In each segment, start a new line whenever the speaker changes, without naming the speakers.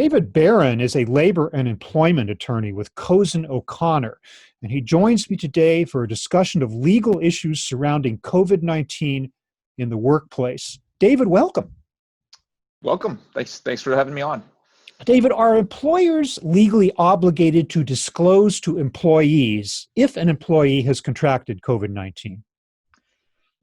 David Barron is a labor and employment attorney with Cozen O'Connor, and he joins me today for a discussion of legal issues surrounding COVID-19 in the workplace. David, welcome.
Welcome. Thanks for having me on.
David, are employers legally obligated to disclose to employees if an employee has contracted COVID-19?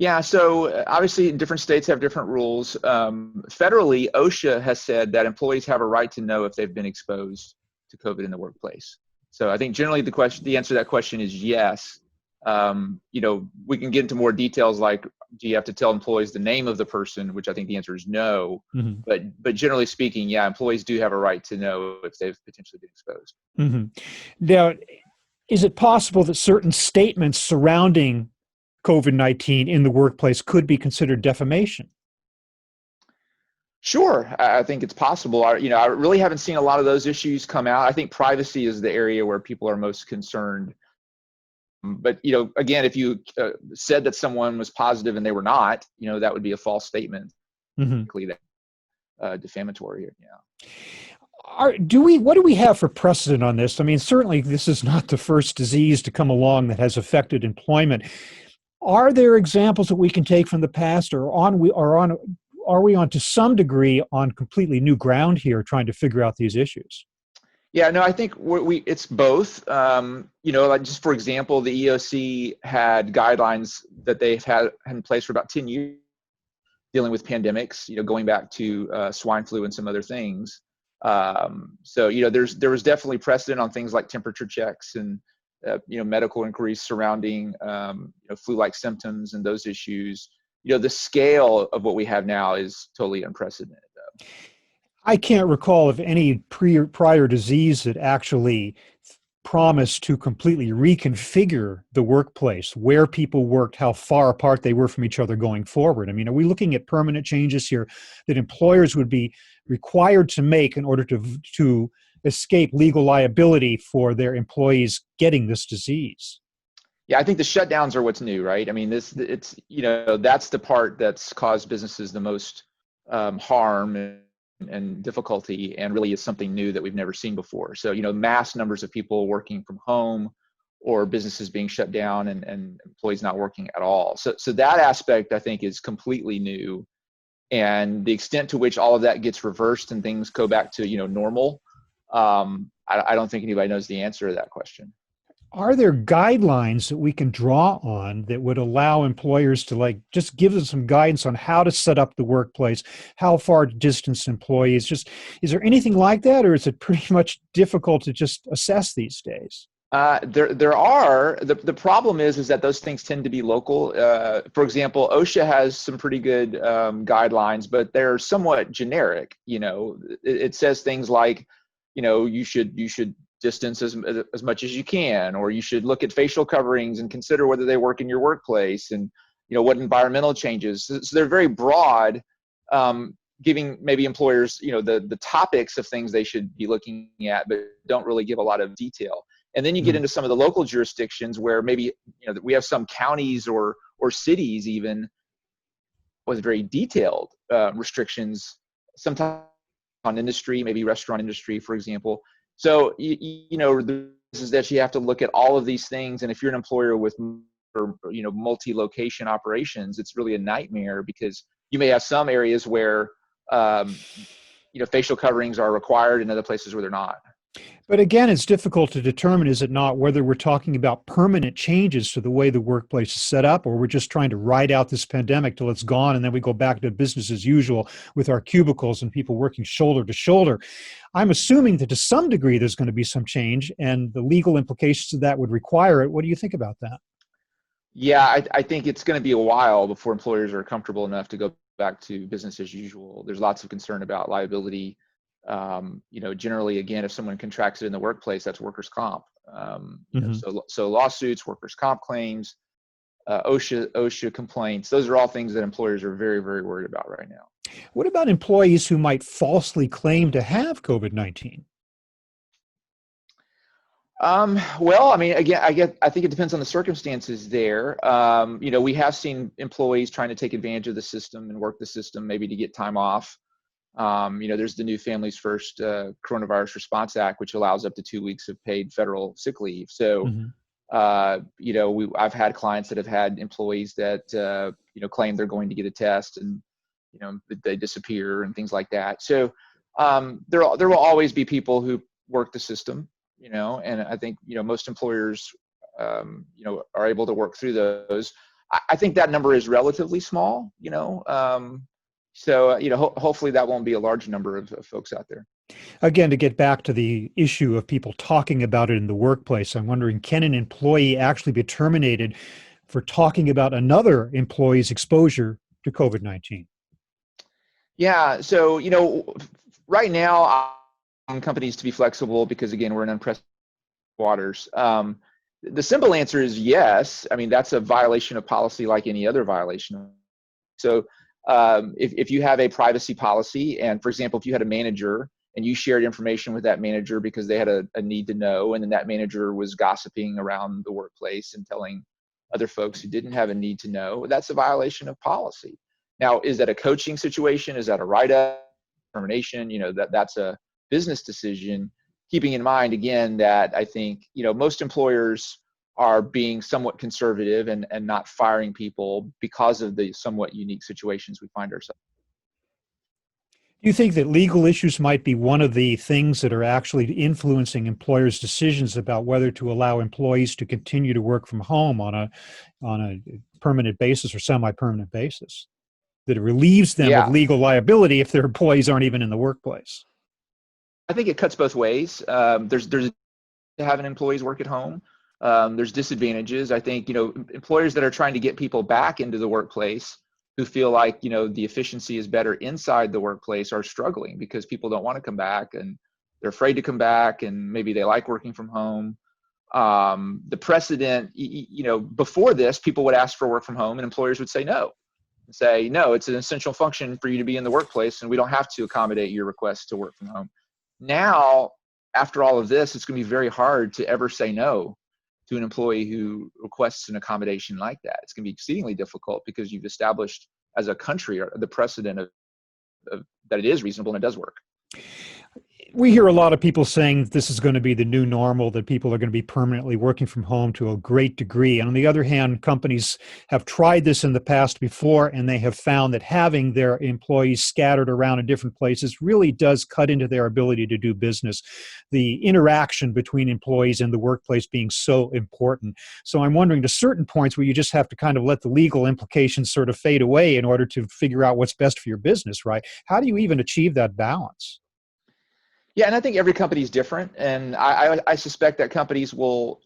Yeah, so obviously different states have different rules. Federally, OSHA has said that employees have a right to know if they've been exposed to COVID in the workplace. So I think generally the answer to that question is yes. We can get into more details like, do you have to tell employees the name of the person, which I think the answer is no.
Mm-hmm.
But generally speaking, yeah, employees do have a right to know if they've potentially been exposed.
Mm-hmm. Now, is it possible that certain statements surrounding COVID-19 in the workplace could be considered defamation?
Sure, I think it's possible. I really haven't seen a lot of those issues come out. I think privacy is the area where people are most concerned. But, again, if you said that someone was positive and they were not, that would be a false statement.
Mm-hmm.
Defamatory. Yeah.
What do we have for precedent on this? I mean, certainly this is not the first disease to come along that has affected employment. Are there examples that we can take from the past, or are we on to some degree on completely new ground here, trying to figure out these issues?
Yeah, no, I think it's both. Like just for example, the EOC had guidelines that they've had in place for about 10 years dealing with pandemics, going back to swine flu and some other things. So there was definitely precedent on things like temperature checks and medical inquiries surrounding flu-like symptoms and those issues. The scale of what we have now is totally unprecedented.
I can't recall of any prior disease that actually promised to completely reconfigure the workplace, where people worked, how far apart they were from each other going forward. I mean, are we looking at permanent changes here that employers would be required to make in order to escape legal liability for their employees getting this disease?
Yeah, I think the shutdowns are what's new, right? I mean, that's the part that's caused businesses the most harm and difficulty, and really is something new that we've never seen before. So, mass numbers of people working from home, or businesses being shut down and employees not working at all. So that aspect, I think, is completely new. And the extent to which all of that gets reversed and things go back to, normal, I don't think anybody knows the answer to that question.
Are there guidelines that we can draw on that would allow employers to just give them some guidance on how to set up the workplace, how far to distance employees? Is there anything like that, or is it pretty much difficult to just assess these days?
There are. The problem is that those things tend to be local. For example, OSHA has some pretty good guidelines, but they're somewhat generic. It says things like, you should distance as much as you can, or you should look at facial coverings and consider whether they work in your workplace, and what environmental changes. So they're very broad, giving maybe employers the topics of things they should be looking at, but don't really give a lot of detail. And then you get into some of the local jurisdictions where maybe we have some counties or cities even with very detailed restrictions, sometimes on industry, maybe restaurant industry, for example. So, this is that you have to look at all of these things. And if you're an employer with, multi-location operations, it's really a nightmare, because you may have some areas where, facial coverings are required and other places where they're not.
But again, it's difficult to determine, is it not, whether we're talking about permanent changes to the way the workplace is set up, or we're just trying to ride out this pandemic till it's gone, and then we go back to business as usual with our cubicles and people working shoulder to shoulder. I'm assuming that to some degree there's going to be some change, and the legal implications of that would require it. What do you think about that?
Yeah, I think it's going to be a while before employers are comfortable enough to go back to business as usual. There's lots of concern about liability. Generally, again, if someone contracts it in the workplace, that's workers' comp. So lawsuits, workers' comp claims, OSHA complaints, those are all things that employers are very, very worried about right now.
What about employees who might falsely claim to have COVID-19?
Well, I mean, again, I think it depends on the circumstances there. We have seen employees trying to take advantage of the system and work the system, maybe to get time off. There's the new Families First Coronavirus Response Act, which allows up to 2 weeks of paid federal sick leave. So,
Hmm.
I've had clients that have had employees that, claim they're going to get a test and, they disappear and things like that. So there will always be people who work the system, and I think, most employers, are able to work through those. I think that number is relatively small, hopefully that won't be a large number of folks out there.
Again, to get back to the issue of people talking about it in the workplace, I'm wondering, can an employee actually be terminated for talking about another employee's exposure to COVID-19?
Yeah. So, right now, I want companies to be flexible because, again, we're in unprecedented waters. The simple answer is yes. I mean, that's a violation of policy like any other violation. So, if you have a privacy policy, and for example, if you had a manager and you shared information with that manager because they had a need to know, and then that manager was gossiping around the workplace and telling other folks who didn't have a need to know, that's a violation of policy. Now, is that a coaching situation? Is that a write-up, termination? That's a business decision. Keeping in mind, again, that I think, most employers are being somewhat conservative and not firing people because of the somewhat unique situations we find ourselves.
Do you think that legal issues might be one of the things that are actually influencing employers' decisions about whether to allow employees to continue to work from home on a permanent basis or semi-permanent basis? That it relieves them of
Yeah,
legal liability if their employees aren't even in the workplace.
I think it cuts both ways. There's having employees work at home. There's disadvantages. I think, employers that are trying to get people back into the workplace who feel like, the efficiency is better inside the workplace are struggling because people don't want to come back and they're afraid to come back, and maybe they like working from home. The precedent, before this, people would ask for work from home and employers would say no. Say, no, it's an essential function for you to be in the workplace and we don't have to accommodate your request to work from home. Now, after all of this, it's going to be very hard to ever say no to an employee who requests an accommodation like that. It's going to be exceedingly difficult because you've established as a country the precedent of that it is reasonable and it does work.
We hear a lot of people saying that this is going to be the new normal, that people are going to be permanently working from home to a great degree. And on the other hand, companies have tried this in the past before, and they have found that having their employees scattered around in different places really does cut into their ability to do business. The interaction between employees and the workplace being so important. So I'm wondering, to certain points where you just have to kind of let the legal implications sort of fade away in order to figure out what's best for your business, right? How do you even achieve that balance?
Yeah, and I think every company is different, and I suspect that companies will,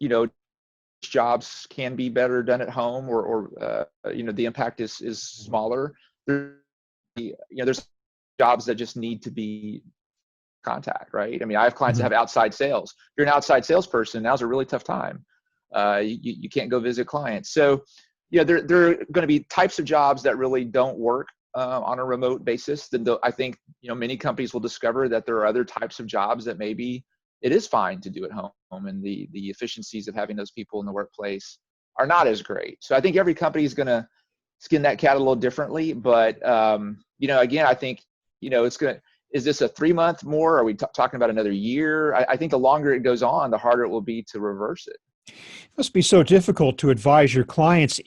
jobs can be better done at home, or the impact is smaller. There's jobs that just need to be contact, right? I mean, I have clients that
Mhm.
have outside sales. If you're an outside salesperson, now's a really tough time. You can't go visit clients. So, there are going to be types of jobs that really don't work on a remote basis. Then I think, many companies will discover that there are other types of jobs that maybe it is fine to do at home, and the efficiencies of having those people in the workplace are not as great. So I think every company is going to skin that cat a little differently. But, again, I think, it's going to, is this a 3 month more? Are we talking about another year? I think the longer it goes on, the harder it will be to reverse it.
It must be so difficult to advise your clients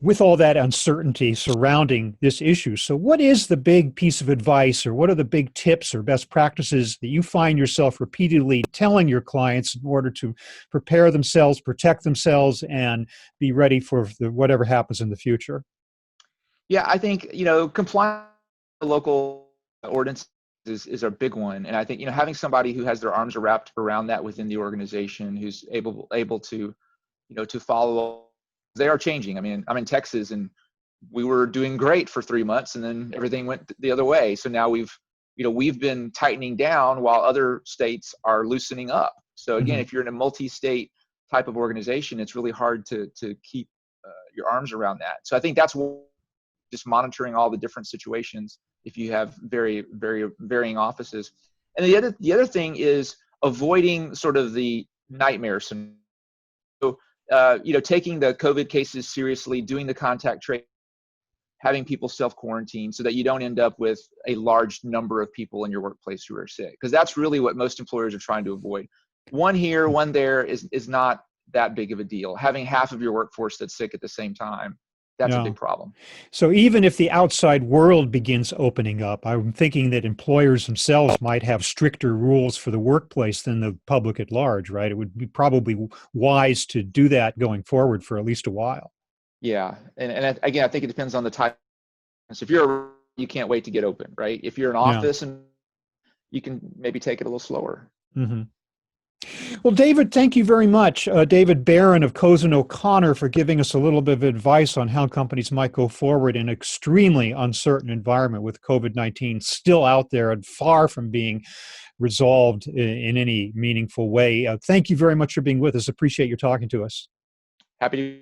with all that uncertainty surrounding this issue. So what is the big piece of advice, or what are the big tips or best practices that you find yourself repeatedly telling your clients in order to prepare themselves, protect themselves, and be ready for whatever happens in the future?
Yeah, I think, compliance with local ordinance is a big one. And I think, having somebody who has their arms wrapped around that within the organization, who's able to, to follow. They are changing. I mean, I'm in Texas, and we were doing great for 3 months, and then everything went the other way. So now we've been tightening down while other states are loosening up. So again,
Mhm.
if you're in a multi-state type of organization, it's really hard to keep your arms around that. So I think that's just monitoring all the different situations if you have very, very varying offices. And the other thing is avoiding sort of the nightmare scenario. So, taking the COVID cases seriously, doing the contact tracing, having people self-quarantine so that you don't end up with a large number of people in your workplace who are sick. Because that's really what most employers are trying to avoid. One here, one there is not that big of a deal. Having half of your workforce that's sick at the same time, that's a
Yeah.
big problem.
So even if the outside world begins opening up, I'm thinking that employers themselves might have stricter rules for the workplace than the public at large, right? It would be probably wise to do that going forward for at least a while.
Yeah, and again, I think it depends on the type. So if you can't wait to get open, right? If you're an
Yeah.
office, and you can maybe take it a little slower.
Mm-hmm. Well, David, thank you very much. David Barron of Cozen O'Connor, for giving us a little bit of advice on how companies might go forward in an extremely uncertain environment with COVID-19 still out there and far from being resolved in any meaningful way. Thank you very much for being with us. Appreciate your talking to us.
Happy to